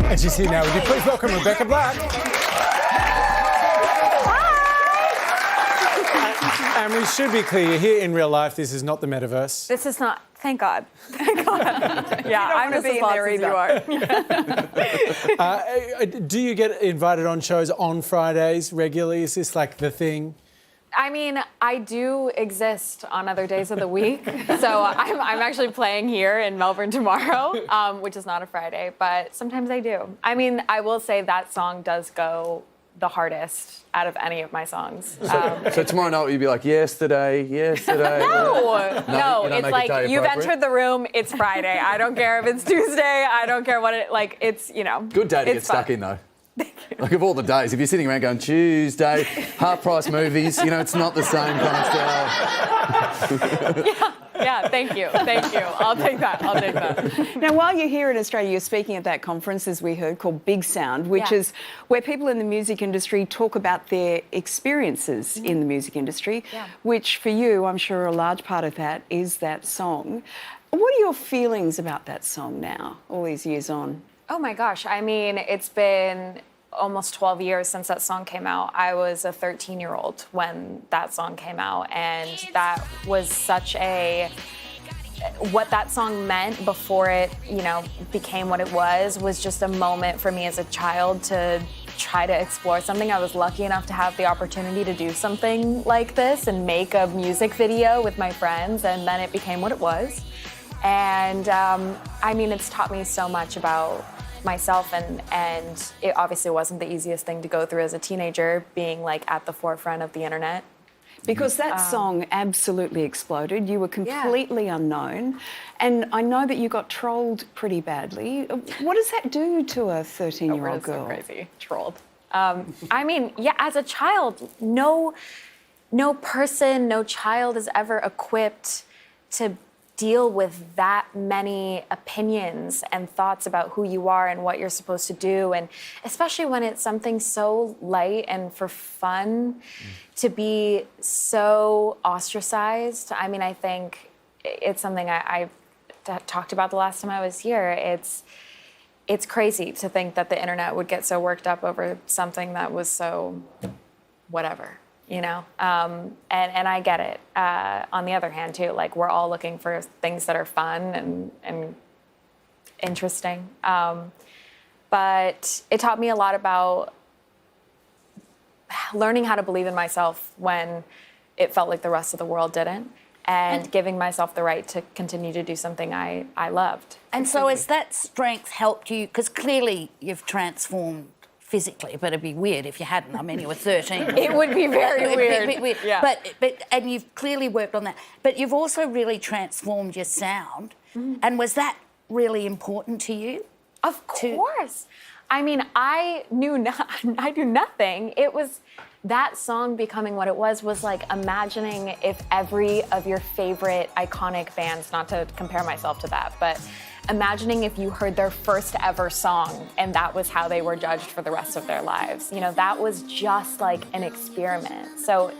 And she's here now. Would you please welcome Rebecca Black? And we should be clear, you're here in real life. This is not the metaverse. This is not. Thank God. Thank God. Yeah, I'm just as lost as you are. Do you get invited on shows on Fridays regularly? Is this like the thing? I mean, I do exist on other days of the week. So I'm actually playing here in Melbourne tomorrow, which is not a Friday, but sometimes I do. I mean, I will say that song does go the hardest out of any of my songs. So tomorrow night you'd be like, yesterday. No, you don't it's make like it day you've appropriate? entered the room, it's Friday. I don't care if it's Tuesday, I don't care what it, like, it's, you know. Good day to get it's fun. stuck in, though. Like, of all the days, if you're sitting around going, Tuesday, half-price movies, you know, it's not the same kind of style. Yeah, thank you. I'll take that. Now, while you're here in Australia, you're speaking at that conference, as we heard, called Big Sound, which is where people in the music industry talk about their experiences in the music industry, which for you, I'm sure a large part of that is that song. What are your feelings about that song now, all these years on? Oh my gosh, I mean, it's been almost 12 years since that song came out. I was a 13-year-old when that song came out, and that was such a... What that song meant before it, you know, became what it was just a moment for me as a child to try to explore something. I was lucky enough to have the opportunity to do something like this and make a music video with my friends, and then it became what it was. And I mean, it's taught me so much about myself, and it obviously wasn't the easiest thing to go through as a teenager, being like at the forefront of the internet. Because that song absolutely exploded. You were completely unknown. And I know that you got trolled pretty badly. What does that do to a 13-year-old girl? So crazy. Trolled. I mean, as a child, no person, no child is ever equipped to deal with that many opinions and thoughts about who you are and what you're supposed to do, and especially when it's something so light and for fun, to be so ostracized. I mean, I think it's something I talked about the last time I was here. It's crazy to think that the internet would get so worked up over something that was so whatever. You know, and I get it. On the other hand, too, like, we're all looking for things that are fun and interesting. But it taught me a lot about learning how to believe in myself when it felt like the rest of the world didn't, and giving myself the right to continue to do something I loved. And so has that strength helped you? Because clearly you've transformed physically, but it'd be weird if you hadn't. I mean, you were 13. It would be very weird. Yeah. But and you've clearly worked on that. But you've also really transformed your sound. And was that really important to you? Of course. I mean, I knew nothing. It was that song becoming what it was like imagining if every of your favorite iconic bands, not to compare myself to that, but imagining if you heard their first ever song and that was how they were judged for the rest of their lives. You know, that was just like an experiment. So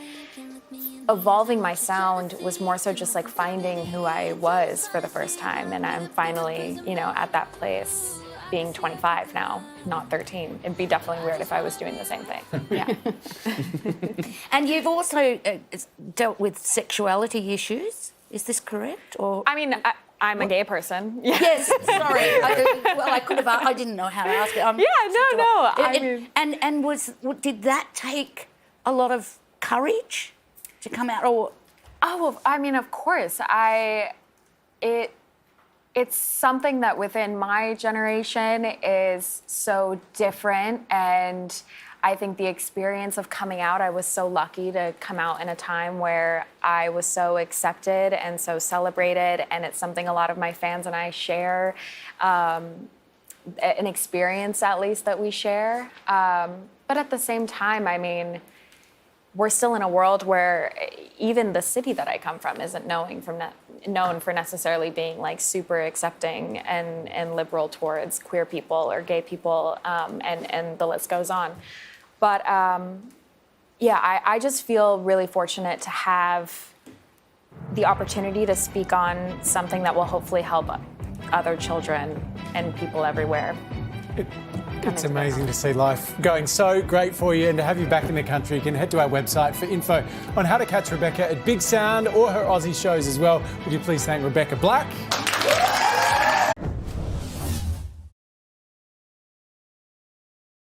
evolving my sound was more so just like finding who I was for the first time. And I'm finally, you know, at that place, being 25 now, not 13. It'd be definitely weird if I was doing the same thing. Yeah. And you've also dealt with sexuality issues. Is this correct? Or I mean, I'm a gay person. Yes, sorry. I could have. I didn't know how to ask it. Did that take a lot of courage to come out? Or I mean, of course. It's something that within my generation is so different, and I think the experience of coming out, I was so lucky to come out in a time where I was so accepted and so celebrated, and it's something a lot of my fans and I share, an experience at least that we share. But at the same time, I mean, we're still in a world where even the city that I come from isn't known for necessarily being like super accepting and liberal towards queer people or gay people, and the list goes on. But I just feel really fortunate to have the opportunity to speak on something that will hopefully help other children and people everywhere. It's amazing to see life going so great for you, and to have you back in the country. You can head to our website for info on how to catch Rebecca at Big Sound or her Aussie shows as well. Would you please thank Rebecca Black?